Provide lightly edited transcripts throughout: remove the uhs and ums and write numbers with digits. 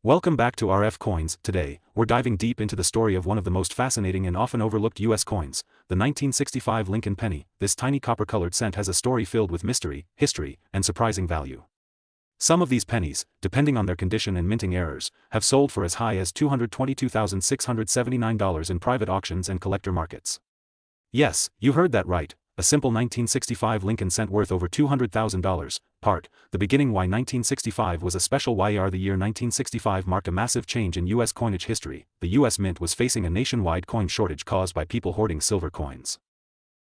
Welcome back to RF Coins. Today, we're diving deep into the story of one of the most fascinating and often overlooked U.S. coins, the 1965 Lincoln penny. This tiny copper-colored cent has a story filled with mystery, history, and surprising value. Some of these pennies, depending on their condition and minting errors, have sold for as high as $222,679 in private auctions and collector markets. Yes, you heard that right. A simple 1965 Lincoln cent worth over $200,000. Part, the beginning why 1965 was a special. The year 1965 marked a massive change in U.S. coinage history. The U.S. Mint was facing a nationwide coin shortage caused by people hoarding silver coins.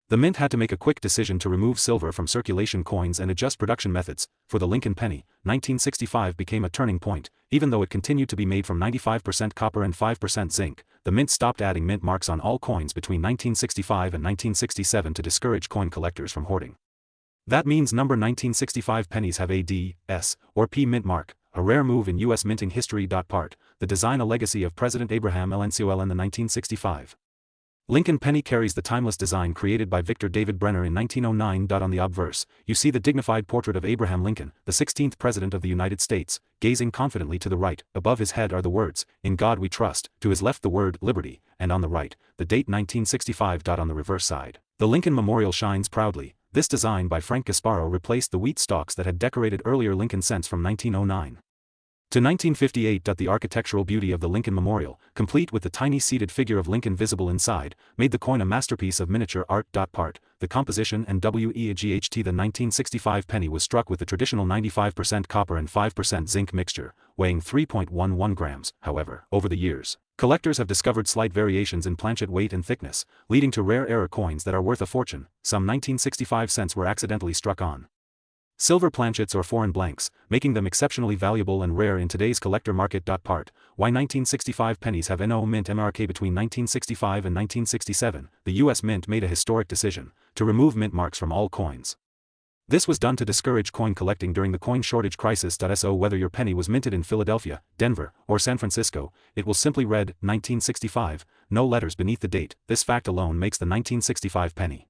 The Mint had to make a quick decision to remove silver from circulation coins and adjust production methods. For the Lincoln penny, 1965 became a turning point. Even though it continued to be made from 95% copper and 5% zinc, the Mint stopped adding mint marks on all coins between 1965 and 1967 to discourage coin collectors from hoarding. That means number 1965 pennies have a D, S, or P mint mark, a rare move in U.S. minting history. Part, the design a legacy of President Abraham Lincoln in the 1965. Lincoln penny carries the timeless design created by Victor David Brenner in 1909. On the obverse, you see the dignified portrait of Abraham Lincoln, the 16th President of the United States, gazing confidently to the right. Above his head are the words, "In God We Trust," to his left the word, "Liberty," and on the right, the date 1965. On the reverse side, the Lincoln Memorial shines proudly. This design by Frank Gasparo replaced the wheat stalks that had decorated earlier Lincoln cents from 1909 to 1958. The architectural beauty of the Lincoln Memorial, complete with the tiny seated figure of Lincoln visible inside, made the coin a masterpiece of miniature art. Part, the composition and WEGHT. The 1965 penny was struck with the traditional 95% copper and 5% zinc mixture, weighing 3.11 grams. However, over the years, collectors have discovered slight variations in planchet weight and thickness, leading to rare error coins that are worth a fortune. Some 1965 cents were accidentally struck on silver planchets or foreign blanks, making them exceptionally valuable and rare in today's collector market. Part, why 1965 pennies have no mint MRK. Between 1965 and 1967, the U.S. Mint made a historic decision to remove mint marks from all coins. This was done to discourage coin collecting during the coin shortage crisis. So whether your penny was minted in Philadelphia, Denver, or San Francisco, it will simply read 1965, no letters beneath the date. This fact alone makes the 1965 penny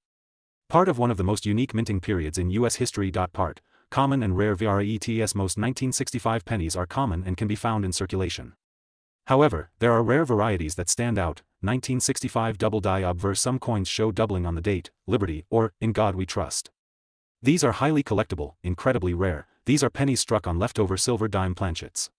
part of one of the most unique minting periods in U.S. history. Part, common and rare varieties. Most 1965 pennies are common and can be found in circulation. However, there are rare varieties that stand out. 1965 double die obverse. Some coins show doubling on the date, Liberty, or In God We Trust. These are highly collectible, incredibly rare. These are pennies struck on leftover silver dime planchets.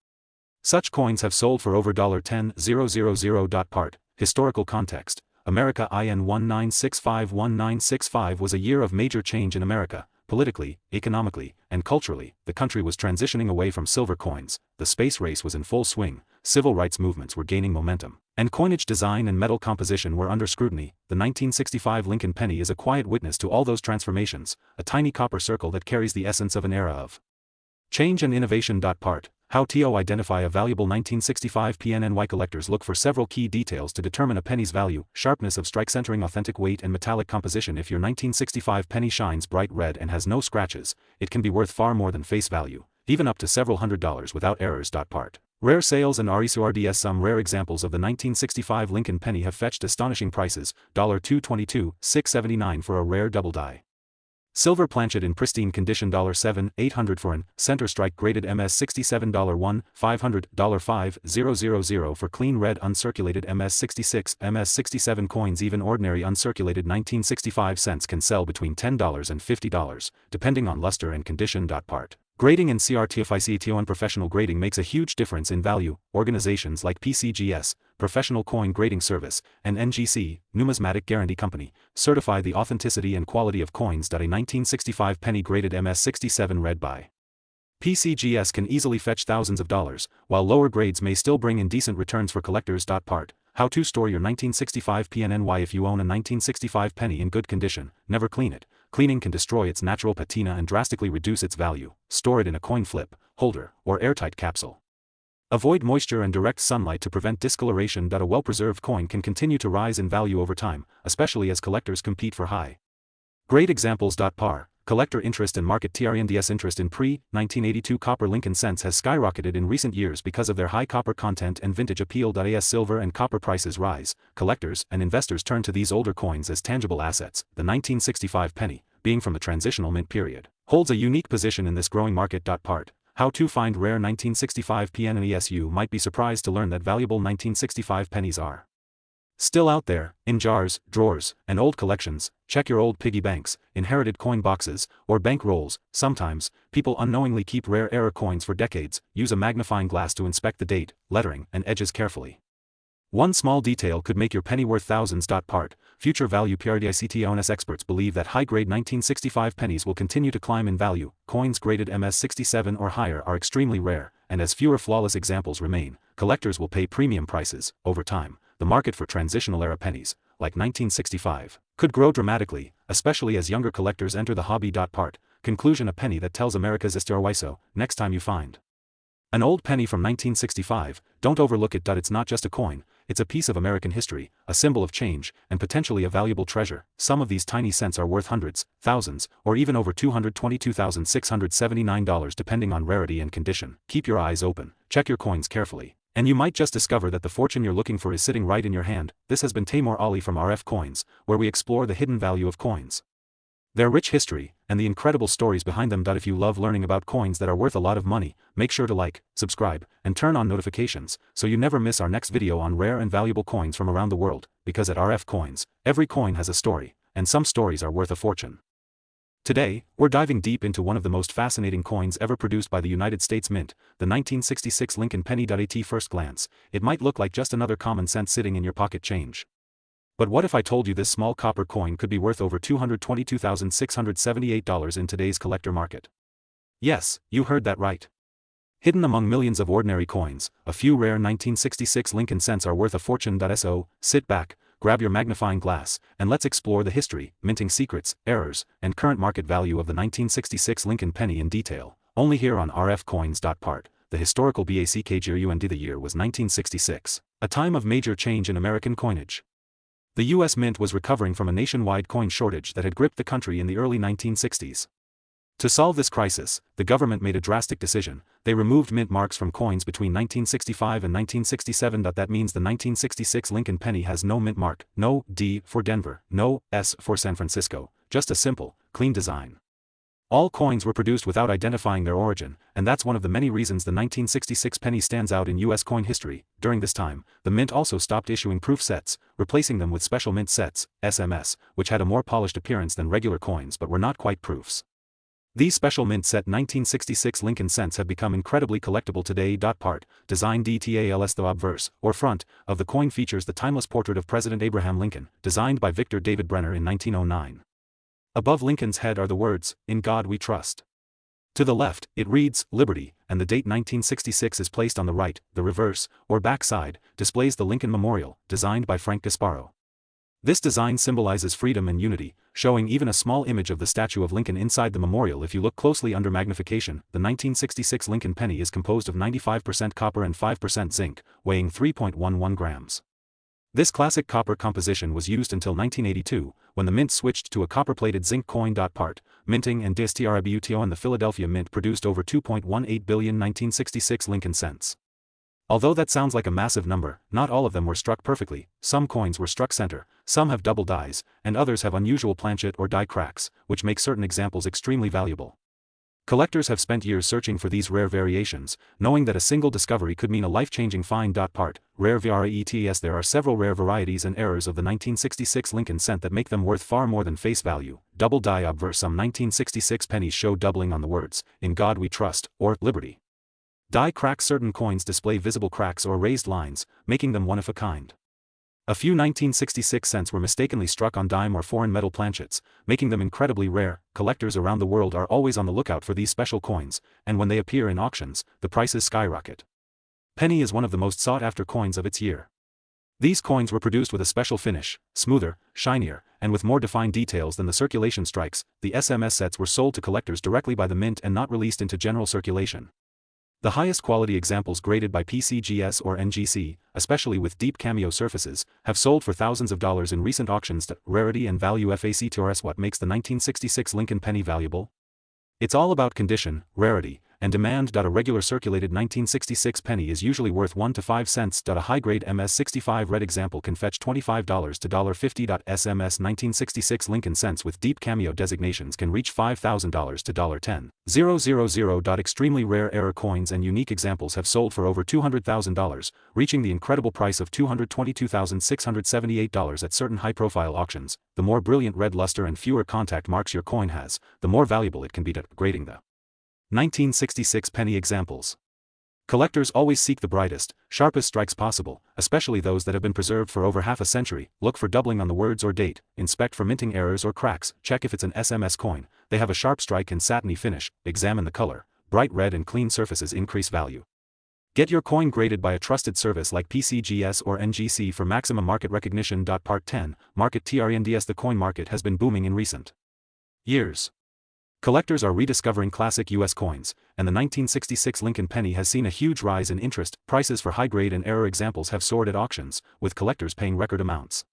Such coins have sold for over $10,000. Part, historical context. America in 1965 was a year of major change in America. Politically, economically, and culturally, the country was transitioning away from silver coins, the space race was in full swing, civil rights movements were gaining momentum, and coinage design and metal composition were under scrutiny. The 1965 Lincoln penny is a quiet witness to all those transformations, a tiny copper circle that carries the essence of an era of change and innovation. Part, how to identify a valuable 1965 PNNY. Collectors look for several key details to determine a penny's value: sharpness of strike, centering, authentic weight, and metallic composition. If your 1965 penny shines bright red and has no scratches, it can be worth far more than face value, even up to several $100s without errors. Part, rare sales and RECRDS. Some rare examples of the 1965 Lincoln penny have fetched astonishing prices: $222,679 for a rare double die silver planchet in pristine condition, $7,800 for an center strike graded MS67, $1,500, $5,000 for clean red uncirculated MS66, MS67 coins. Even ordinary uncirculated 1965 cents can sell between $10 and $50, depending on luster and condition. Part, grading and CRTFICTO. Unprofessional grading makes a huge difference in value. Organizations like PCGS, Professional Coin Grading Service, and NGC, Numismatic Guarantee Company, certify the authenticity and quality of coins. A 1965 penny graded MS67 read by PCGS can easily fetch thousands of dollars, while lower grades may still bring in decent returns for collectors. Part, how to store your 1965 PNNY. If you own a 1965 penny in good condition, never clean it. Cleaning can destroy its natural patina and drastically reduce its value. Store it in a coin flip, holder, or airtight capsule. Avoid moisture and direct sunlight to prevent discoloration. A well-preserved coin can continue to rise in value over time, especially as collectors compete for high grade examples. Par, collector interest and market trends. Interest in pre-1982 copper Lincoln cents has skyrocketed in recent years because of their high copper content and vintage appeal. As silver and copper prices rise, collectors and investors turn to these older coins as tangible assets. The 1965 penny, being from the transitional mint period, holds a unique position in this growing market. Part, How to find rare 1965 pennies. You might be surprised to learn that valuable 1965 pennies are still out there, in jars, drawers, and old collections. Check your old piggy banks, inherited coin boxes, or bank rolls. Sometimes, people unknowingly keep rare era coins for decades. Use a magnifying glass to inspect the date, lettering, and edges carefully. One small detail could make your penny worth thousands. Part. Future value. Periodicity experts believe that high-grade 1965 pennies will continue to climb in value. Coins graded MS67 or higher are extremely rare, and as fewer flawless examples remain, collectors will pay premium prices. Over time, the market for transitional-era pennies, like 1965, could grow dramatically, especially as younger collectors enter the hobby. Part. Conclusion. A penny that tells America's history. So, next time you find an old penny from 1965, don't overlook it. It's not just a coin, it's a piece of American history, a symbol of change, and potentially a valuable treasure. Some of these tiny cents are worth hundreds, thousands, or even over $222,679 depending on rarity and condition. Keep your eyes open, check your coins carefully, and you might just discover that the fortune you're looking for is sitting right in your hand. This has been Taimur Ali from RF Coins, where we explore the hidden value of coins, their rich history, and the incredible stories behind them. If you love learning about coins that are worth a lot of money, make sure to like, subscribe, and turn on notifications, so you never miss our next video on rare and valuable coins from around the world, because at RF Coins, every coin has a story, and some stories are worth a fortune. Today, we're diving deep into one of the most fascinating coins ever produced by the United States Mint, the 1966 Lincoln penny. At first glance, it might look like just another common cent sitting in your pocket change. But what if I told you this small copper coin could be worth over $222,678 in today's collector market? Yes, you heard that right. Hidden among millions of ordinary coins, a few rare 1966 Lincoln cents are worth a fortune. So, sit back, grab your magnifying glass, and let's explore the history, minting secrets, errors, and current market value of the 1966 Lincoln penny in detail, only here on RF Coins. Part. The historical BACKGRUND. The year was 1966, a time of major change in American coinage. The U.S. Mint was recovering from a nationwide coin shortage that had gripped the country in the early 1960s. To solve this crisis, the government made a drastic decision. They removed mint marks from coins between 1965 and 1967. That means the 1966 Lincoln penny has no mint mark, no D for Denver, no S for San Francisco, just a simple, clean design. All coins were produced without identifying their origin, and that's one of the many reasons the 1966 penny stands out in U.S. coin history. During this time, the mint also stopped issuing proof sets, replacing them with special mint sets, SMS, which had a more polished appearance than regular coins but were not quite proofs. These special mint set 1966 Lincoln cents have become incredibly collectible today. Part. Design details. The obverse, or front, of the coin features the timeless portrait of President Abraham Lincoln, designed by Victor David Brenner in 1909. Above Lincoln's head are the words, "In God We Trust." To the left, it reads, "Liberty," and the date 1966 is placed on the right. The reverse, or back side, displays the Lincoln Memorial, designed by Frank Gasparo. This design symbolizes freedom and unity, showing even a small image of the statue of Lincoln inside the memorial. If you look closely under magnification, the 1966 Lincoln penny is composed of 95% copper and 5% zinc, weighing 3.11 grams. This classic copper composition was used until 1982, when the mint switched to a copper-plated zinc coin. Part. Minting and distribution. And the Philadelphia Mint produced over 2.18 billion 1966 Lincoln cents. Although that sounds like a massive number, not all of them were struck perfectly. Some coins were struck center, some have double dies, and others have unusual planchet or die cracks, which make certain examples extremely valuable. Collectors have spent years searching for these rare variations, knowing that a single discovery could mean a life-changing find. Part. Rare varieties. There are several rare varieties and errors of the 1966 Lincoln cent that make them worth far more than face value. Double die obverse. Some 1966 pennies show doubling on the words, "In God We Trust," or "Liberty." Die cracks. Certain coins display visible cracks or raised lines, making them one of a kind. A few 1966 cents were mistakenly struck on dime or foreign metal planchets, making them incredibly rare. Collectors around the world are always on the lookout for these special coins, and when they appear in auctions, the prices skyrocket. Penny is one of the most sought-after coins of its year. These coins were produced with a special finish, smoother, shinier, and with more defined details than the circulation strikes. The SMS sets were sold to collectors directly by the mint and not released into general circulation. The highest quality examples graded by PCGS or NGC, especially with deep cameo surfaces, have sold for thousands of dollars in recent auctions. Rarity and value. Factors. What makes the 1966 Lincoln penny valuable? It's all about condition, rarity, and demand. A regular circulated 1966 penny is usually worth 1 to 5 cents. A high-grade MS-65 red example can fetch $25 to $50. SMS 1966 Lincoln cents with deep cameo designations can reach $5,000 to $10,000. Extremely rare error coins and unique examples have sold for over $200,000, reaching the incredible price of $222,678 at certain high-profile auctions. The more brilliant red luster and fewer contact marks your coin has, the more valuable it can be. Grading the 1966 penny examples. Collectors always seek the brightest, sharpest strikes possible, especially those that have been preserved for over half a century. Look for doubling on the words or date, inspect for minting errors or cracks, check if it's an SMS coin, they have a sharp strike and satiny finish, examine the color. Bright red and clean surfaces increase value. Get your coin graded by a trusted service like PCGS or NGC for maximum market recognition. Part 10, Market Trends. The coin market has been booming in recent years. Collectors are rediscovering classic U.S. coins, and the 1966 Lincoln penny has seen a huge rise in interest. Prices for high-grade and error examples have soared at auctions, with collectors paying record amounts.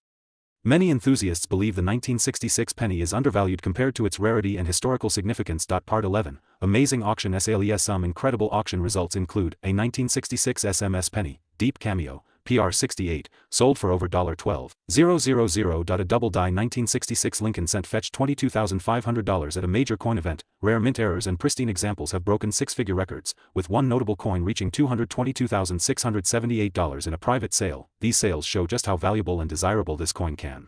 Many enthusiasts believe the 1966 penny is undervalued compared to its rarity and historical significance. Part 11, Amazing Auction Sales. Some incredible auction results include a 1966 SMS penny, deep cameo, PR68, sold for over $12,000. A double die 1966 Lincoln cent fetched $22,500 at a major coin event. Rare mint errors and pristine examples have broken six-figure records, with one notable coin reaching $222,678 in a private sale. These sales show just how valuable and desirable this coin can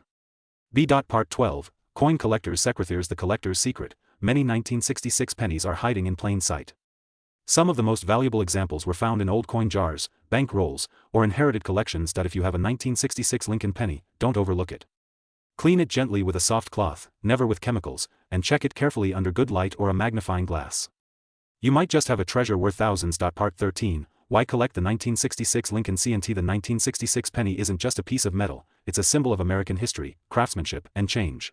be. Part 12, Coin Collector's Secrets. The collector's secret. Many 1966 pennies are hiding in plain sight. Some of the most valuable examples were found in old coin jars, bank rolls, or inherited collections. If you have a 1966 Lincoln penny, don't overlook it. Clean it gently with a soft cloth, never with chemicals, and check it carefully under good light or a magnifying glass. You might just have a treasure worth thousands. Part 13, Why collect the 1966 Lincoln CNT? The 1966 penny isn't just a piece of metal, it's a symbol of American history, craftsmanship, and change.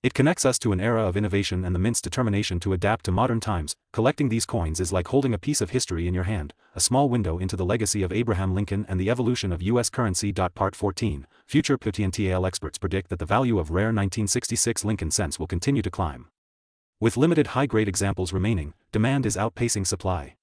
It connects us to an era of innovation and the mint's determination to adapt to modern times. Collecting these coins is like holding a piece of history in your hand, a small window into the legacy of Abraham Lincoln and the evolution of U.S. currency. Part 14, Future potential. Experts predict that the value of rare 1966 Lincoln cents will continue to climb. With limited high-grade examples remaining, demand is outpacing supply.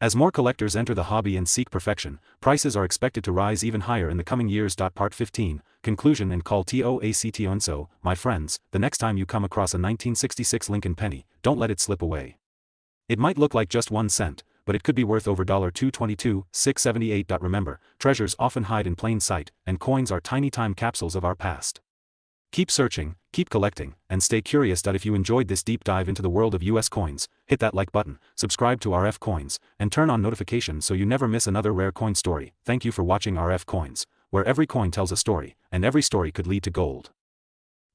As more collectors enter the hobby and seek perfection, prices are expected to rise even higher in the coming years. Part 15, Conclusion and Call to Action. So, my friends, the next time you come across a 1966 Lincoln penny, don't let it slip away. It might look like just 1 cent, but it could be worth over $222,678. Remember, treasures often hide in plain sight, and coins are tiny time capsules of our past. Keep searching, keep collecting, and stay curious. If you enjoyed this deep dive into the world of US coins, hit that like button, subscribe to RF Coins, and turn on notifications so you never miss another rare coin story. Thank you for watching RF Coins, where every coin tells a story, and every story could lead to gold.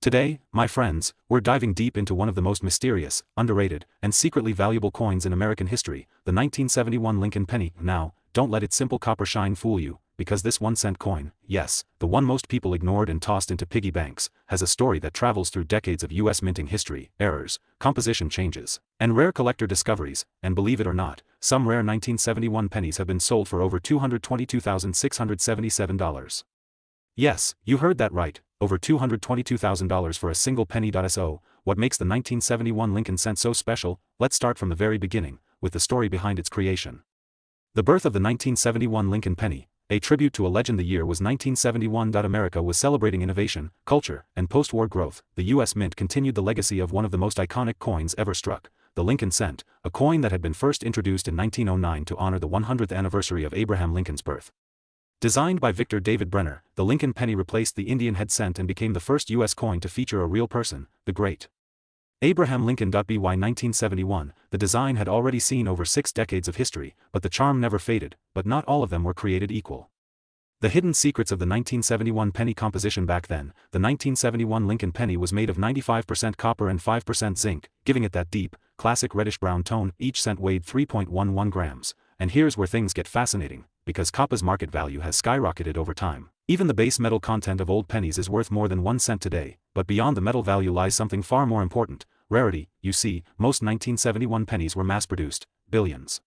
Today, my friends, we're diving deep into one of the most mysterious, underrated, and secretly valuable coins in American history, the 1971 Lincoln penny. Now, don't let its simple copper shine fool you, because this 1-cent coin, yes, the one most people ignored and tossed into piggy banks, has a story that travels through decades of U.S. minting history, errors, composition changes, and rare collector discoveries. And believe it or not, some rare 1971 pennies have been sold for over $222,677. Yes, you heard that right, over $222,000 for a single penny. So, what makes the 1971 Lincoln cent so special? Let's start from the very beginning, with the story behind its creation. The birth of the 1971 Lincoln penny, a tribute to a legend. The year was 1971. America was celebrating innovation, culture, and post-war growth. The U.S. Mint continued the legacy of one of the most iconic coins ever struck, the Lincoln cent, a coin that had been first introduced in 1909 to honor the 100th anniversary of Abraham Lincoln's birth. Designed by Victor David Brenner, the Lincoln penny replaced the Indian head cent and became the first U.S. coin to feature a real person, the great Abraham Lincoln. By 1971, the design had already seen over 6 decades of history, but the charm never faded. But not all of them were created equal. The hidden secrets of the 1971 penny composition. Back then, the 1971 Lincoln penny was made of 95% copper and 5% zinc, giving it that deep, classic reddish-brown tone. Each cent weighed 3.11 grams. And here's where things get fascinating, because copper's market value has skyrocketed over time. Even the base metal content of old pennies is worth more than 1 cent today, but beyond the metal value lies something far more important: rarity. You see, most 1971 pennies were mass-produced, billions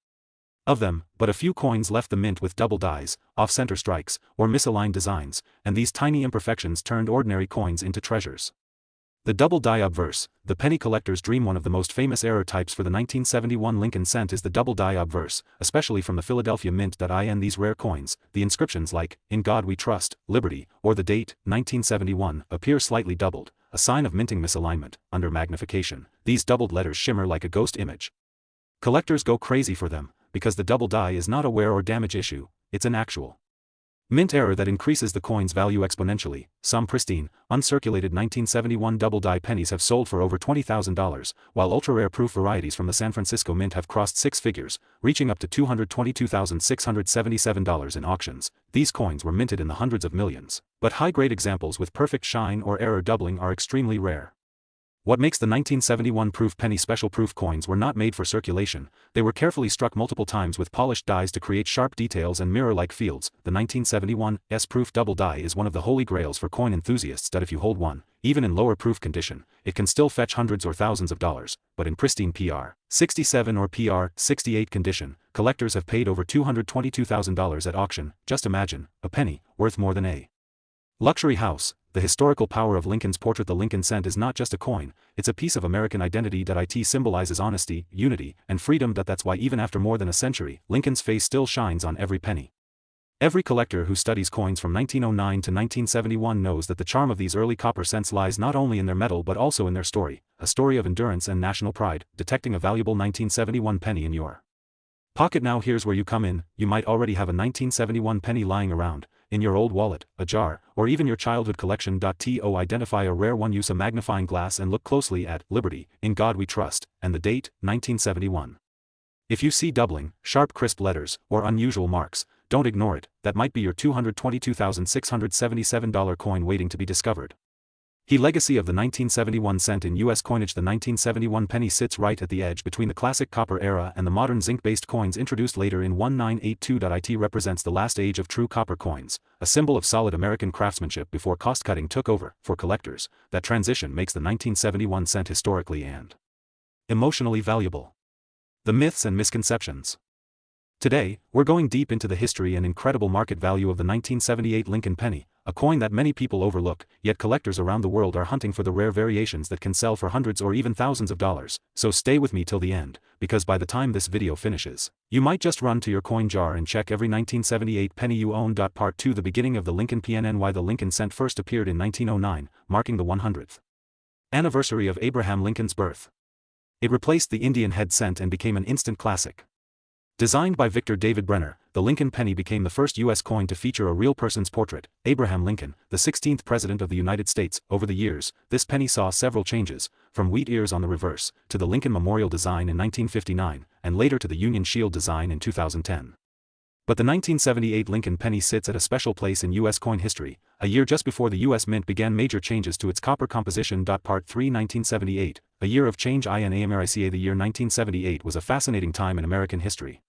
of them, but a few coins left the mint with double dies, off-center strikes, or misaligned designs, and these tiny imperfections turned ordinary coins into treasures. The double die obverse, the penny collector's dream. One of the most famous error types for the 1971 Lincoln cent is the double die obverse, especially from the Philadelphia Mint.in. These rare coins, the inscriptions like, "In God We Trust, Liberty," or the date, 1971, appear slightly doubled, a sign of minting misalignment. Under magnification, these doubled letters shimmer like a ghost image. Collectors go crazy for them, because the double die is not a wear or damage issue, it's an actual mint error that increases the coin's value exponentially. Some pristine, uncirculated 1971 double die pennies have sold for over $20,000, while ultra-rare proof varieties from the San Francisco Mint have crossed six figures, reaching up to $222,677 in auctions. These coins were minted in the hundreds of millions, but high-grade examples with perfect shine or error doubling are extremely rare. What makes the 1971 proof penny special? Proof coins were not made for circulation, they were carefully struck multiple times with polished dies to create sharp details and mirror-like fields. The 1971 proof double die is one of the holy grails for coin enthusiasts that if you hold one, even in lower proof condition, it can still fetch hundreds or thousands of dollars, but in pristine PR 67 or PR 68 condition, collectors have paid over $222,000 at auction. Just imagine, a penny, worth more than a luxury house. The historical power of Lincoln's portrait. The Lincoln cent is not just a coin, it's a piece of American identity. It symbolizes honesty, unity, and freedom. That's why even after more than a century, Lincoln's face still shines on every penny. Every collector who studies coins from 1909 to 1971 knows that the charm of these early copper cents lies not only in their metal but also in their story, a story of endurance and national pride. Detecting a valuable 1971 penny in your pocket. Now here's where you come in. You might already have a 1971 penny lying around, in your old wallet, a jar, or even your childhood collection. To identify a rare one, use a magnifying glass and look closely at "Liberty, in God We Trust," and the date, 1971. If you see doubling, sharp crisp letters, or unusual marks, don't ignore it. That might be your $222,677 coin waiting to be discovered. Legacy of the 1971 cent in U.S. coinage. The 1971 penny sits right at the edge between the classic copper era and the modern zinc-based coins introduced later in 1982. It represents the last age of true copper coins, a symbol of solid American craftsmanship before cost-cutting took over. For collectors, that transition makes the 1971 cent historically and emotionally valuable. The myths and misconceptions. Today, we're going deep into the history and incredible market value of the 1978 Lincoln penny, a coin that many people overlook, yet collectors around the world are hunting for the rare variations that can sell for hundreds or even thousands of dollars. So stay with me till the end, because by the time this video finishes, you might just run to your coin jar and check every 1978 penny you own. Part 2. The beginning of the Lincoln PNN. Why the Lincoln cent first appeared in 1909, marking the 100th anniversary of Abraham Lincoln's birth. It replaced the Indian head cent and became an instant classic. Designed by Victor David Brenner, the Lincoln penny became the first U.S. coin to feature a real person's portrait, Abraham Lincoln, the 16th President of the United States. Over the years, this penny saw several changes, from wheat ears on the reverse, to the Lincoln Memorial design in 1959, and later to the Union Shield design in 2010. But the 1978 Lincoln penny sits at a special place in U.S. coin history, a year just before the U.S. Mint began major changes to its copper composition. Part 3. 1978, a year of change. INAMERICA. The year 1978 was a fascinating time in American history.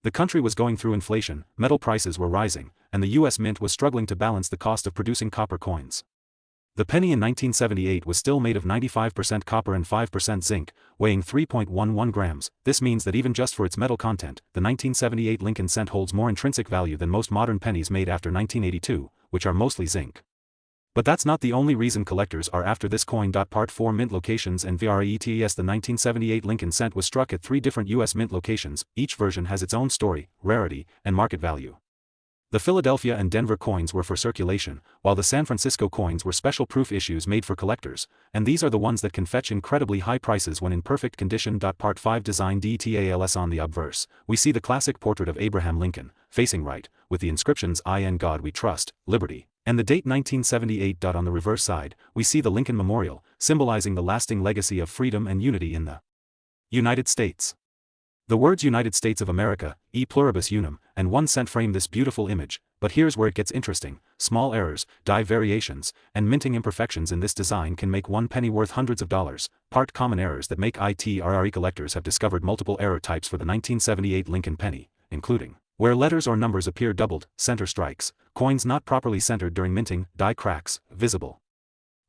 The country was going through inflation, metal prices were rising, and the U.S. Mint was struggling to balance the cost of producing copper coins. The penny in 1978 was still made of 95% copper and 5% zinc, weighing 3.11 grams. This means that even just for its metal content, the 1978 Lincoln cent holds more intrinsic value than most modern pennies made after 1982, which are mostly zinc. But that's not the only reason collectors are after this coin. Part 4. Mint locations and varieties. The 1978 Lincoln cent was struck at 3 different U.S. mint locations. Each version has its own story, rarity, and market value. The Philadelphia and Denver coins were for circulation, while the San Francisco coins were special proof issues made for collectors, and these are the ones that can fetch incredibly high prices when in perfect condition. Part 5. Design details. On the obverse, we see the classic portrait of Abraham Lincoln, facing right, with the inscriptions "In God We Trust, Liberty," and the date 1978. On the reverse side, we see the Lincoln Memorial, symbolizing the lasting legacy of freedom and unity in the United States. The words United States of America, e pluribus unum, and 1 cent frame this beautiful image, but here's where it gets interesting. Small errors, die variations, and minting imperfections in this design can make 1 penny worth hundreds of dollars. Part common errors that make it. Collectors have discovered multiple error types for the 1978 Lincoln penny, including where letters or numbers appear doubled, center strikes, coins not properly centered during minting, die cracks, visible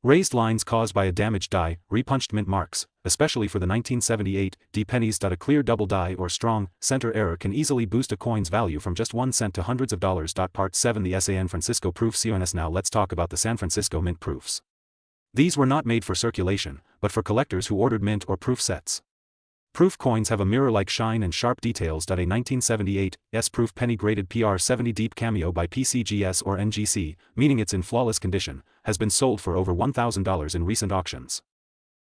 raised lines caused by a damaged die, repunched mint marks, especially for the 1978 pennies. A clear double die or strong center error can easily boost a coin's value from just 1 cent to hundreds of dollars. Part 7. The San Francisco proof. Now let's talk about the San Francisco mint proofs. These were not made for circulation, but for collectors who ordered mint or proof sets. Proof coins have a mirror-like shine and sharp details. A 1978 proof penny graded PR70 deep cameo by PCGS or NGC, meaning it's in flawless condition, has been sold for over $1,000 in recent auctions.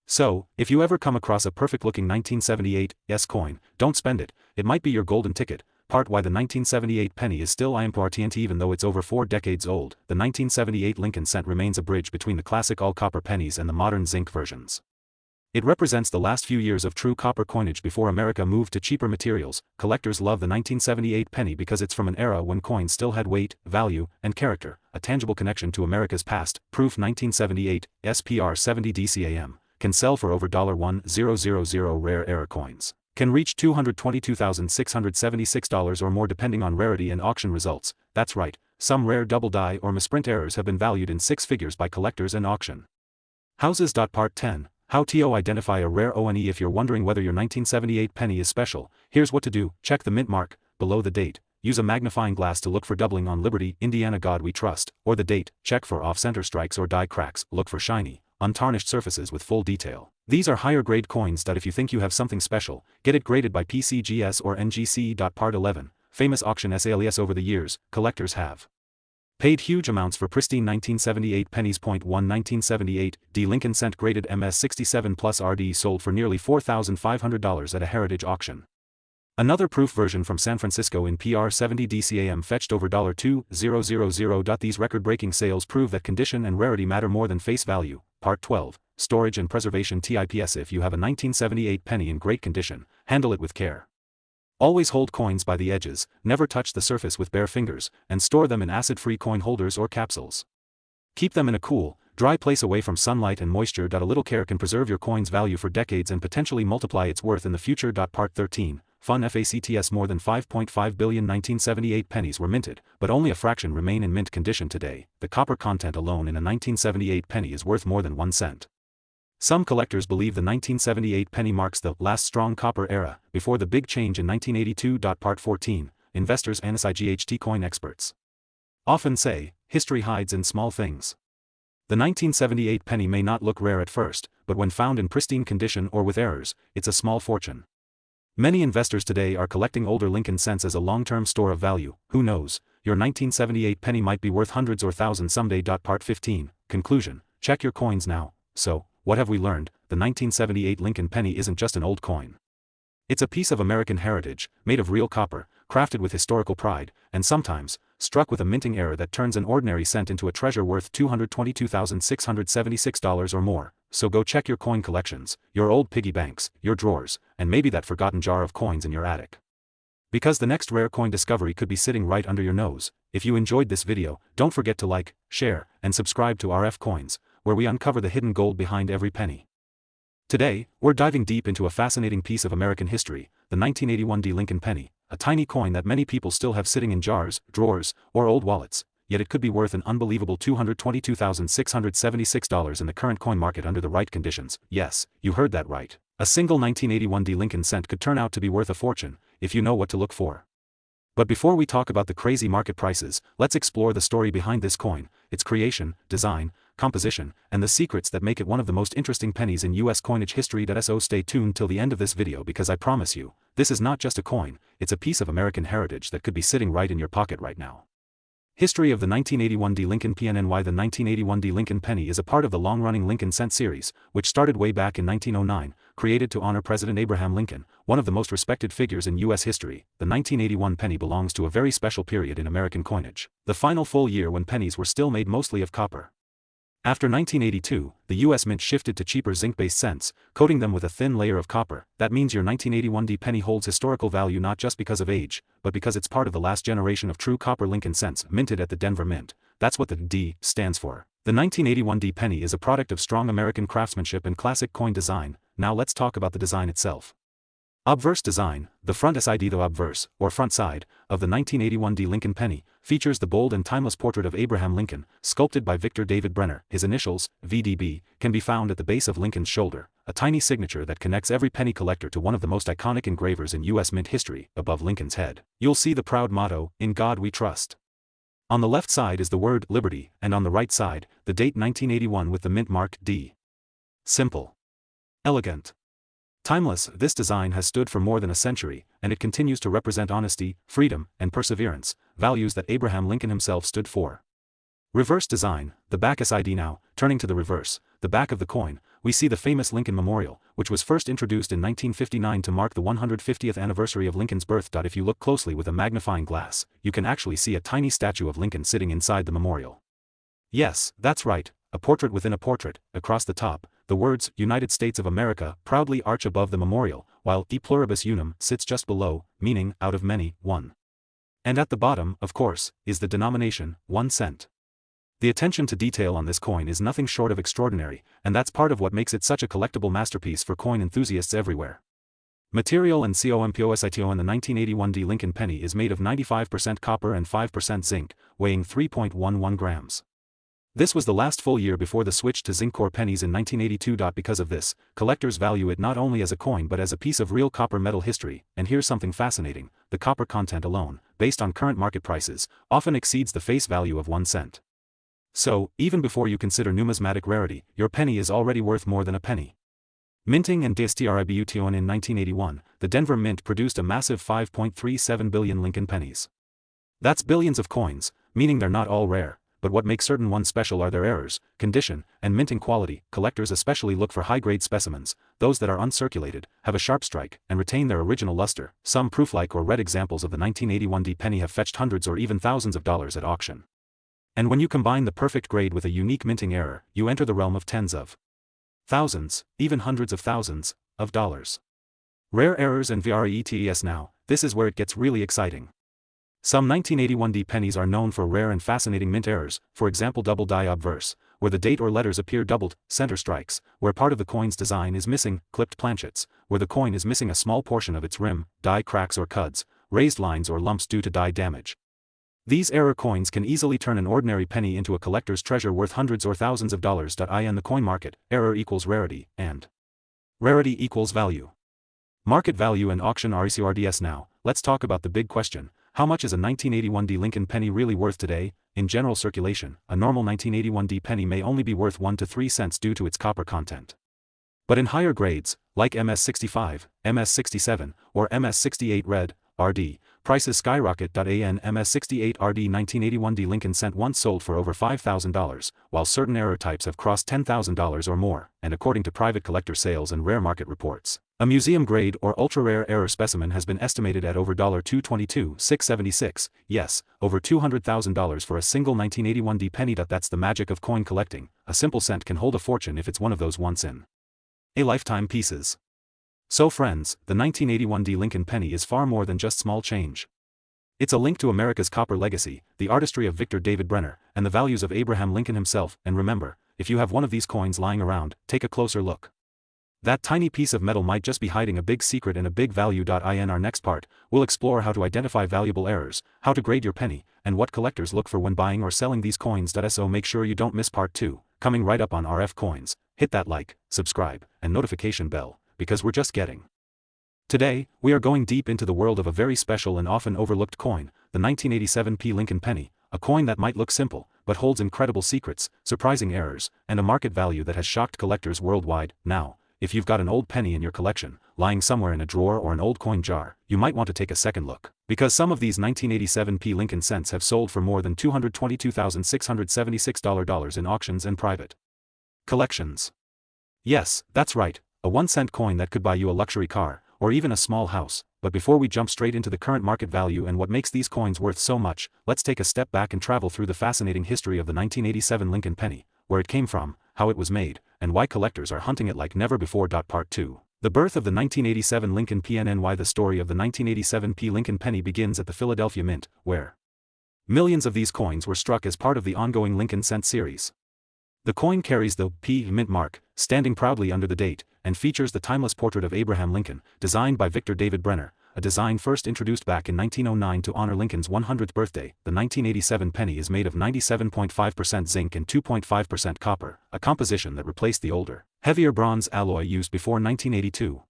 So, if you ever come across a perfect-looking 1978 coin, don't spend it. It might be your golden ticket. Part why the 1978 penny is still important. Even though it's over 4 decades old, the 1978 Lincoln cent remains a bridge between the classic all-copper pennies and the modern zinc versions. It represents the last few years of true copper coinage before America moved to cheaper materials. Collectors love the 1978 penny because it's from an era when coins still had weight, value, and character, a tangible connection to America's past. Proof 1978 SPR70 DCAM can sell for over $1,000. Rare era coins can reach $222,676 or more depending on rarity and auction results. That's right, some rare double die or misprint errors have been valued in 6 figures by collectors and auction houses. Part 10. How to identify a rare one. If you're wondering whether your 1978 penny is special, here's what to do. Check the mint mark below the date. Use a magnifying glass to look for doubling on Liberty, Indiana God We Trust, or the date. Check for off-center strikes or die cracks. Look for shiny, untarnished surfaces with full detail. These are higher grade coins. If you think you have something special, get it graded by PCGS or NGC. Part 11. Famous auction sales. Over the years, collectors have paid huge amounts for pristine 1978 pennies. Point 1 1978 D Lincoln cent graded MS67 plus RD sold for nearly $4,500 at a heritage auction. Another proof version from San Francisco in PR70 DCAM fetched over $2,000. These record-breaking sales prove that condition and rarity matter more than face value. Part 12. Storage and preservation tips. If you have a 1978 penny in great condition, handle it with care. Always hold coins by the edges, never touch the surface with bare fingers, and store them in acid-free coin holders or capsules. Keep them in a cool, dry place away from sunlight and moisture. A little care can preserve your coin's value for decades and potentially multiply its worth in the future. Part 13. Fun facts. More than 5.5 billion 1978 pennies were minted, but only a fraction remain in mint condition today. The copper content alone in a 1978 penny is worth more than 1 cent. Some collectors believe the 1978 penny marks the last strong copper era, before the big change in 1982. Part 14. Investors and SIGHT coin experts often say, history hides in small things. The 1978 penny may not look rare at first, but when found in pristine condition or with errors, it's a small fortune. Many investors today are collecting older Lincoln cents as a long-term store of value. Who knows, your 1978 penny might be worth hundreds or thousands someday. Part 15. Conclusion. Check your coins now. So, what have we learned? The 1978 Lincoln penny isn't just an old coin. It's a piece of American heritage, made of real copper, crafted with historical pride, and sometimes, struck with a minting error that turns an ordinary cent into a treasure worth $222,676 or more. So go check your coin collections, your old piggy banks, your drawers, and maybe that forgotten jar of coins in your attic. Because the next rare coin discovery could be sitting right under your nose. If you enjoyed this video, don't forget to like, share, and subscribe to RF Coins, where we uncover the hidden gold behind every penny. Today, we're diving deep into a fascinating piece of American history, the 1981 D Lincoln penny, a tiny coin that many people still have sitting in jars, drawers, or old wallets, yet it could be worth an unbelievable $222,676 in the current coin market under the right conditions. Yes, you heard that right. A single 1981 D Lincoln cent could turn out to be worth a fortune, if you know what to look for. But before we talk about the crazy market prices, let's explore the story behind this coin, its creation, design, composition, and the secrets that make it one of the most interesting pennies in US coinage history. So stay tuned till the end of this video because I promise you, this is not just a coin, it's a piece of American heritage that could be sitting right in your pocket right now. History of the 1981 D Lincoln PNNY. The 1981 D Lincoln penny is a part of the long-running Lincoln cent series, which started way back in 1909, created to honor President Abraham Lincoln, one of the most respected figures in U.S. history. The 1981 penny belongs to a very special period in American coinage, the final full year when pennies were still made mostly of copper. After 1982, the U.S. Mint shifted to cheaper zinc-based cents, coating them with a thin layer of copper. That means your 1981 D penny holds historical value not just because of age, but because it's part of the last generation of true copper Lincoln cents minted at the Denver Mint. That's what the D stands for. The 1981 D penny is a product of strong American craftsmanship and classic coin design. Now let's talk about the design itself. Obverse design. The front side, the obverse, or front side, of the 1981 D Lincoln penny, features the bold and timeless portrait of Abraham Lincoln, sculpted by Victor David Brenner. His initials, VDB, can be found at the base of Lincoln's shoulder, a tiny signature that connects every penny collector to one of the most iconic engravers in U.S. Mint history. Above Lincoln's head, you'll see the proud motto, "In God We Trust." On the left side is the word Liberty, and on the right side, the date 1981 with the mint mark D. Simple. Elegant. Timeless, this design has stood for more than a century, and it continues to represent honesty, freedom, and perseverance, values that Abraham Lincoln himself stood for. Reverse design, the back is ID now. Turning to the reverse, the back of the coin, we see the famous Lincoln Memorial, which was first introduced in 1959 to mark the 150th anniversary of Lincoln's birth. If you look closely with a magnifying glass, you can actually see a tiny statue of Lincoln sitting inside the memorial. Yes, that's right, a portrait within a portrait. Across the top, the words United States of America proudly arch above the memorial, while E pluribus unum sits just below, meaning out of many, one. And at the bottom, of course, is the denomination, 1 cent. The attention to detail on this coin is nothing short of extraordinary, and that's part of what makes it such a collectible masterpiece for coin enthusiasts everywhere. Material and composito in the 1981 D Lincoln penny is made of 95% copper and 5% zinc, weighing 3.11 grams. This was the last full year before the switch to zinc core pennies in 1982. Because of this, collectors value it not only as a coin but as a piece of real copper metal history. And here's something fascinating: the copper content alone, based on current market prices, often exceeds the face value of 1 cent. So, even before you consider numismatic rarity, your penny is already worth more than a penny. Minting and distribution in 1981, the Denver Mint produced a massive 5.37 billion Lincoln pennies. That's billions of coins, meaning they're not all rare, but what makes certain ones special are their errors, condition, and minting quality. Collectors especially look for high-grade specimens, those that are uncirculated, have a sharp strike, and retain their original luster. Some proof-like or red examples of the 1981 D penny have fetched hundreds or even thousands of dollars at auction. And when you combine the perfect grade with a unique minting error, you enter the realm of tens of thousands, even hundreds of thousands, of dollars. Rare errors and varieties. Now, this is where it gets really exciting. Some 1981 D pennies are known for rare and fascinating mint errors, for example double die obverse, where the date or letters appear doubled, center strikes, where part of the coin's design is missing, clipped planchets, where the coin is missing a small portion of its rim, die cracks or cuds, raised lines or lumps due to die damage. These error coins can easily turn an ordinary penny into a collector's treasure worth hundreds or thousands of dollars. In the coin market, error equals rarity, and rarity equals value. Market value and auction records. Now, let's talk about the big question: how much is a 1981 D Lincoln penny really worth today? In general circulation, a normal 1981 D penny may only be worth 1 to 3 cents due to its copper content. But in higher grades, like MS65, MS67, or MS68 Red, RD, prices skyrocket. An MS68 RD 1981 D Lincoln cent once sold for over $5,000, while certain error types have crossed $10,000 or more, and according to private collector sales and rare market reports, a museum-grade or ultra-rare error specimen has been estimated at over $222,676, yes, over $200,000 for a single 1981 D penny. That's the magic of coin collecting. A simple cent can hold a fortune if it's one of those once-in-a-lifetime pieces. So friends, the 1981 D Lincoln penny is far more than just small change. It's a link to America's copper legacy, the artistry of Victor David Brenner, and the values of Abraham Lincoln himself. And remember, if you have one of these coins lying around, take a closer look. That tiny piece of metal might just be hiding a big secret and a big value. In our next part, we'll explore how to identify valuable errors, how to grade your penny, and what collectors look for when buying or selling these coins. So make sure you don't miss part 2, coming right up on RF Coins. Hit that like, subscribe, and notification bell, because we're just getting. Today, we are going deep into the world of a very special and often overlooked coin, the 1987 P Lincoln penny, a coin that might look simple, but holds incredible secrets, surprising errors, and a market value that has shocked collectors worldwide. Now, if you've got an old penny in your collection, lying somewhere in a drawer or an old coin jar, you might want to take a second look, because some of these 1987 P Lincoln cents have sold for more than $222,676 in auctions and private collections. Yes, that's right, a 1-cent coin that could buy you a luxury car, or even a small house. But before we jump straight into the current market value and what makes these coins worth so much, let's take a step back and travel through the fascinating history of the 1987 Lincoln penny, where it came from, how it was made, and why collectors are hunting it like never before. Part 2. The birth of the 1987 Lincoln PNNY. The story of the 1987 P Lincoln penny begins at the Philadelphia Mint, where millions of these coins were struck as part of the ongoing Lincoln cent series. The coin carries the P mint mark, standing proudly under the date, and features the timeless portrait of Abraham Lincoln, designed by Victor David Brenner, a design first introduced back in 1909 to honor Lincoln's 100th birthday. The 1987 penny is made of 97.5% zinc and 2.5% copper, a composition that replaced the older, heavier bronze alloy used before 1982.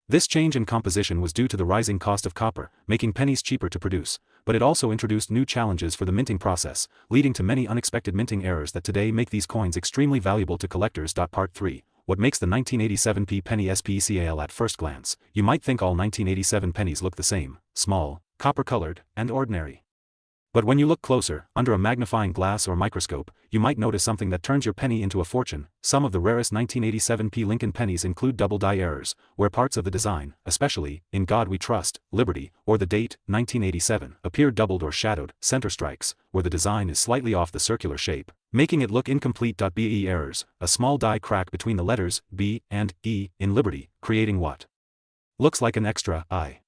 This change in composition was due to the rising cost of copper, making pennies cheaper to produce, but it also introduced new challenges for the minting process, leading to many unexpected minting errors that today make these coins extremely valuable to collectors. Part 3. What makes the 1987p penny special? At first glance, you might think all 1987 pennies look the same: small, copper-colored, and ordinary. But when you look closer, under a magnifying glass or microscope, you might notice something that turns your penny into a fortune. Some of the rarest 1987p Lincoln pennies include double die errors, where parts of the design, especially "In God We Trust," "Liberty," or the date, 1987, appear doubled or shadowed; center strikes, where the design is slightly off the circular shape, making it look incomplete. BE errors, a small die crack between the letters B and E in Liberty, creating what looks like an extra I.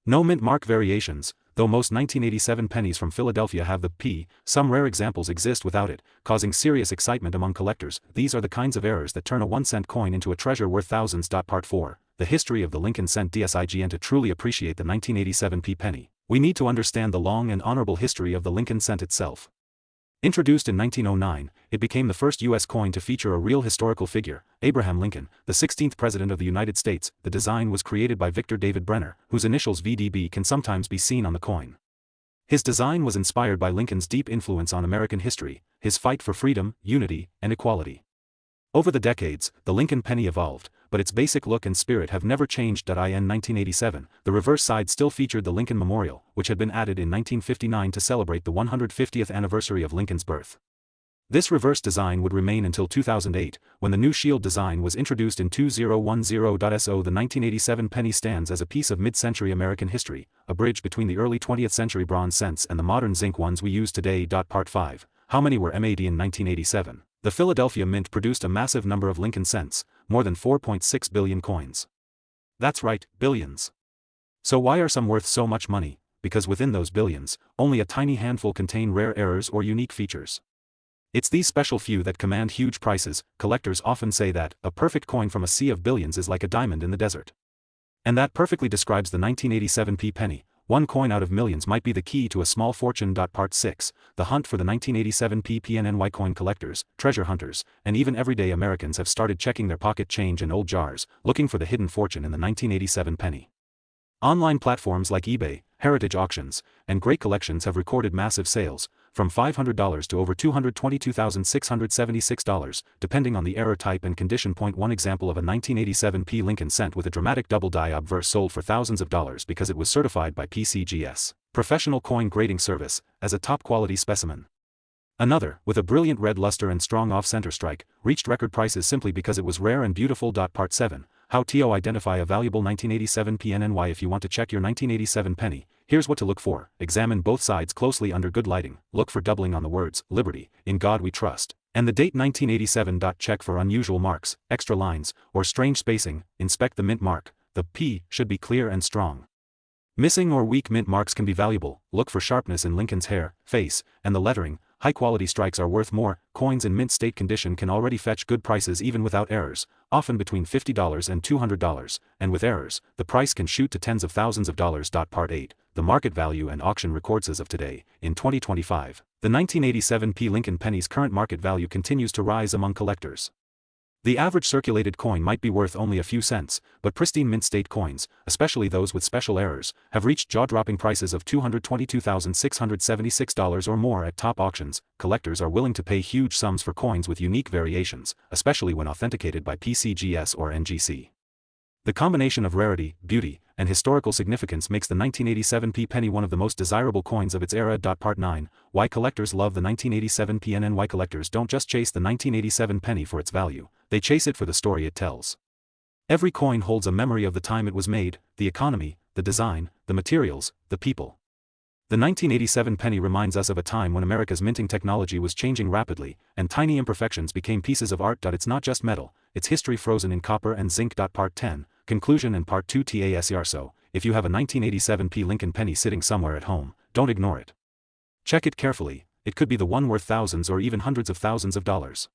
No mint mark variations, though most 1987 pennies from Philadelphia have the P. Some rare examples exist without it, causing serious excitement among collectors. These are the kinds of errors that turn a 1-cent coin into a treasure worth thousands. Part 4. The history of the Lincoln cent DSIGN. To truly appreciate the 1987p penny, we need to understand the long and honorable history of the Lincoln cent itself. Introduced in 1909, it became the first U.S. coin to feature a real historical figure, Abraham Lincoln, the 16th President of the United States. The design was created by Victor David Brenner, whose initials VDB can sometimes be seen on the coin. His design was inspired by Lincoln's deep influence on American history, his fight for freedom, unity, and equality. Over the decades, the Lincoln penny evolved, but its basic look and spirit have never changed. In 1987, the reverse side still featured the Lincoln Memorial, which had been added in 1959 to celebrate the 150th anniversary of Lincoln's birth. This reverse design would remain until 2008, when the new shield design was introduced in 2010. The 1987 penny stands as a piece of mid-century American history, a bridge between the early 20th century bronze cents and the modern zinc ones we use today. Part 5. How many were made in 1987? The Philadelphia Mint produced a massive number of Lincoln cents, more than 4.6 billion coins. That's right, billions. So why are some worth so much money? Because within those billions, only a tiny handful contain rare errors or unique features. It's these special few that command huge prices. Collectors often say that a perfect coin from a sea of billions is like a diamond in the desert. And that perfectly describes the 1987p penny. One coin out of millions might be the key to a small fortune. Part 6. The hunt for the 1987p PNNY. Coin collectors, treasure hunters, and even everyday Americans have started checking their pocket change and old jars, looking for the hidden fortune in the 1987 penny. Online platforms like eBay, heritage auctions, and great collections have recorded massive sales, from $500 to over $222,676, depending on the error type and condition. One example of a 1987p Lincoln cent with a dramatic double die obverse sold for thousands of dollars because it was certified by PCGS, Professional Coin Grading Service, as a top-quality specimen. Another, with a brilliant red luster and strong off-center strike, reached record prices simply because it was rare and beautiful. Part 7. How to identify a valuable 1987 PNNY. If you want to check your 1987 penny, here's what to look for. Examine both sides closely under good lighting. Look for doubling on the words, "Liberty," "In God We Trust," and the date 1987. Check for unusual marks, extra lines, or strange spacing. Inspect the mint mark. The P should be clear and strong. Missing or weak mint marks can be valuable. Look for sharpness in Lincoln's hair, face, and the lettering. High-quality strikes are worth more. Coins in mint state condition can already fetch good prices even without errors, often between $50 and $200, and with errors, the price can shoot to tens of thousands of dollars. Part 8. The market value and auction records. As of today, in 2025, the 1987p Lincoln penny's current market value continues to rise among collectors. The average circulated coin might be worth only a few cents, but pristine mint state coins, especially those with special errors, have reached jaw-dropping prices of $222,676 or more at top auctions. Collectors are willing to pay huge sums for coins with unique variations, especially when authenticated by PCGS or NGC. The combination of rarity, beauty, and historical significance makes the 1987p penny one of the most desirable coins of its era. Part 9. Why collectors love the 1987 PNNY. Collectors don't just chase the 1987 penny for its value, they chase it for the story it tells. Every coin holds a memory of the time it was made, the economy, the design, the materials, the people. The 1987 penny reminds us of a time when America's minting technology was changing rapidly, and tiny imperfections became pieces of art. It's not just metal, it's history frozen in copper and zinc. Part 10. Conclusion and Part 2. So, if you have a 1987p Lincoln penny sitting somewhere at home, don't ignore it. Check it carefully, it could be the one worth thousands or even hundreds of thousands of dollars.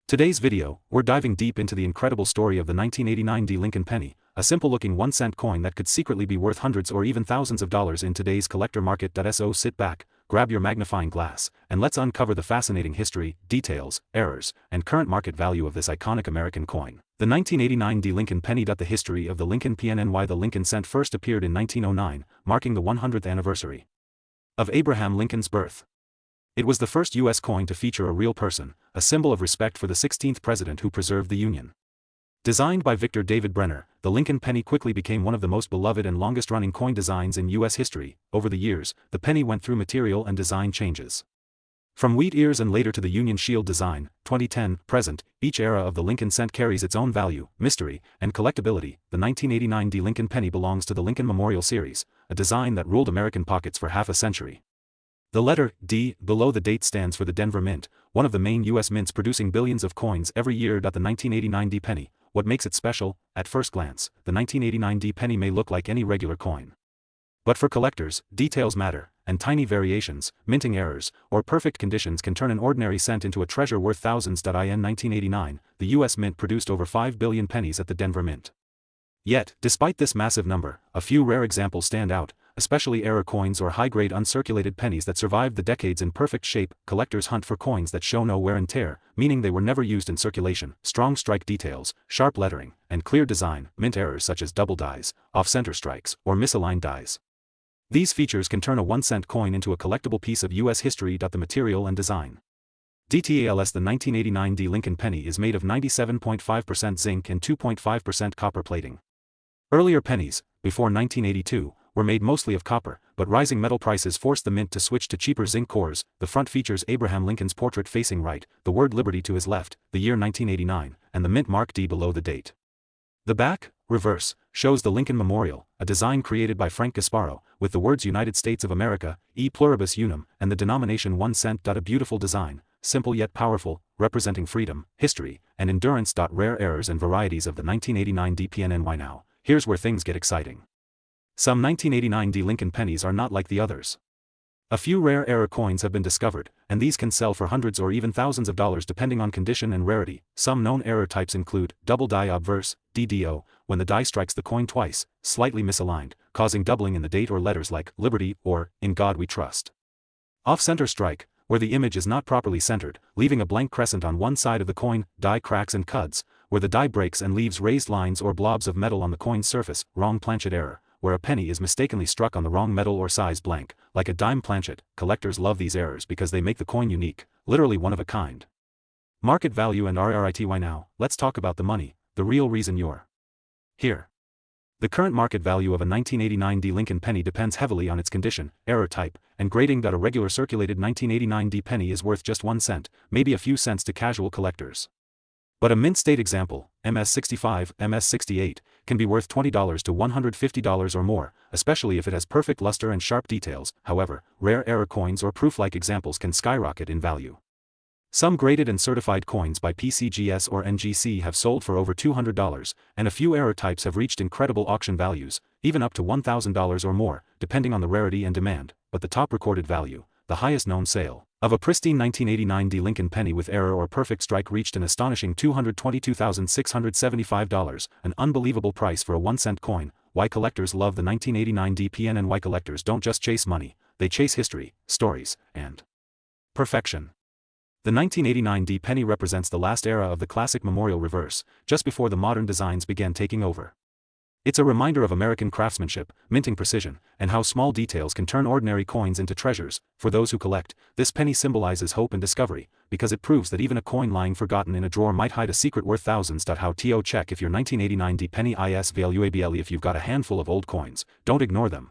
Today's video, we're diving deep into the incredible story of the 1989 Lincoln penny, a simple-looking 1-cent coin that could secretly be worth hundreds or even thousands of dollars in today's collector market. So sit back, grab your magnifying glass, and let's uncover the fascinating history, details, errors, and current market value of this iconic American coin. The 1989 Lincoln penny. The history of the Lincoln PNNY. The Lincoln cent first appeared in 1909, marking the 100th anniversary. Of Abraham Lincoln's birth. It was the first U.S. coin to feature a real person, a symbol of respect for the 16th president who preserved the Union. Designed by Victor David Brenner, the Lincoln penny quickly became one of the most beloved and longest-running coin designs in U.S. history. Over the years, the penny went through material and design changes. From wheat ears and later to the Union Shield design, 2010, present, each era of the Lincoln cent carries its own value, mystery, and collectability. The 1989 D Lincoln penny belongs to the Lincoln Memorial Series, a design that ruled American pockets for half a century. The letter D below the date stands for the Denver Mint, one of the main U.S. mints producing billions of coins every year. The 1989 D penny. What makes it special? At first glance, the 1989 D penny may look like any regular coin. But for collectors, details matter, and tiny variations, minting errors, or perfect conditions can turn an ordinary cent into a treasure worth thousands. In 1989, the U.S. Mint produced over 5 billion pennies at the Denver Mint. Yet, despite this massive number, a few rare examples stand out, especially error coins or high-grade uncirculated pennies that survived the decades in perfect shape. Collectors hunt for coins that show no wear and tear, meaning they were never used in circulation. Strong strike details, sharp lettering, and clear design. Mint errors such as double dies, off-center strikes, or misaligned dies. These features can turn a 1-cent coin into a collectible piece of U.S. history. The material and design. Details. The 1989 D Lincoln penny is made of 97.5% zinc and 2.5% copper plating. Earlier pennies, before 1982, were made mostly of copper, but rising metal prices forced the mint to switch to cheaper zinc cores. The front features Abraham Lincoln's portrait facing right, the word Liberty to his left, the year 1989, and the mint mark D below the date. The back, reverse, shows the Lincoln Memorial, a design created by Frank Gasparo, with the words United States of America, e pluribus unum, and the denomination 1 cent. A beautiful design, simple yet powerful, representing freedom, history, and endurance. Rare errors and varieties of the 1989 DPNNY. Now, here's where things get exciting. Some 1989 D Lincoln pennies are not like the others. A few rare error coins have been discovered, and these can sell for hundreds or even thousands of dollars depending on condition and rarity. Some known error types include double die obverse, DDO, when the die strikes the coin twice, slightly misaligned, causing doubling in the date or letters like Liberty or In God We Trust. Off-center strike, where the image is not properly centered, leaving a blank crescent on one side of the coin. Die cracks and cuds, where the die breaks and leaves raised lines or blobs of metal on the coin's surface. Wrong planchet error, where a penny is mistakenly struck on the wrong metal or size blank, like a dime planchet. Collectors love these errors because they make the coin unique, literally one of a kind. Market value and Rarity. Now, let's talk about the money, the real reason you're here. The current market value of a 1989 D Lincoln penny depends heavily on its condition, error type, and grading. A regular circulated 1989 D penny is worth just 1 cent, maybe a few cents to casual collectors. But a mint state example, MS65, MS68, can be worth $20 to $150 or more, especially if it has perfect luster and sharp details. However, rare error coins or proof-like examples can skyrocket in value. Some graded and certified coins by PCGS or NGC have sold for over $200, and a few error types have reached incredible auction values, even up to $1,000 or more, depending on the rarity and demand. But the top recorded value, the highest known sale, of a pristine 1989 D Lincoln penny with error or perfect strike reached an astonishing $222,675, an unbelievable price for a 1-cent coin. Why collectors love the 1989 DPN and why collectors don't just chase money, they chase history, stories, and perfection. The 1989 D penny represents the last era of the classic memorial reverse, just before the modern designs began taking over. It's a reminder of American craftsmanship, minting precision, and how small details can turn ordinary coins into treasures. For those who collect, this penny symbolizes hope and discovery, because it proves that even a coin lying forgotten in a drawer might hide a secret worth thousands. How to check if your 1989 D penny is valuable. If you've got a handful of old coins, don't ignore them.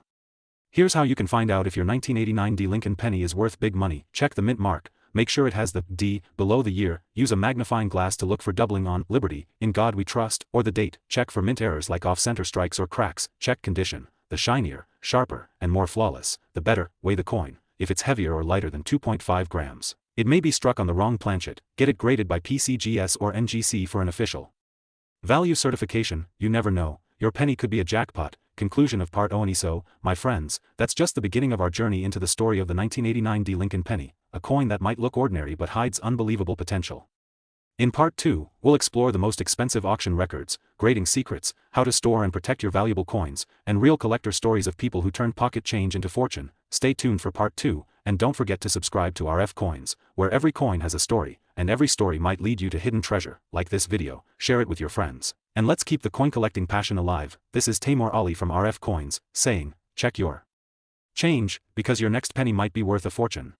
Here's how you can find out if your 1989 D Lincoln penny is worth big money. Check the mint mark. Make sure it has the D below the year. Use a magnifying glass to look for doubling on Liberty, In God We Trust, or the date. Check for mint errors like off-center strikes or cracks. Check condition. The shinier, sharper, and more flawless, the better. Weigh the coin. If it's heavier or lighter than 2.5 grams, it may be struck on the wrong planchet. Get it graded by PCGS or NGC for an official value certification. You never know, your penny could be a jackpot. Conclusion of part 1. So, my friends, that's just the beginning of our journey into the story of the 1989 D Lincoln penny, a coin that might look ordinary but hides unbelievable potential. In part 2, we'll explore the most expensive auction records, grading secrets, how to store and protect your valuable coins, and real collector stories of people who turned pocket change into fortune. Stay tuned for part 2, and don't forget to subscribe to RF Coins, where every coin has a story, and every story might lead you to hidden treasure. Like this video, share it with your friends, and let's keep the coin collecting passion alive. This is Taimur Ali from RF Coins, saying, check your Change, because your next penny might be worth a fortune.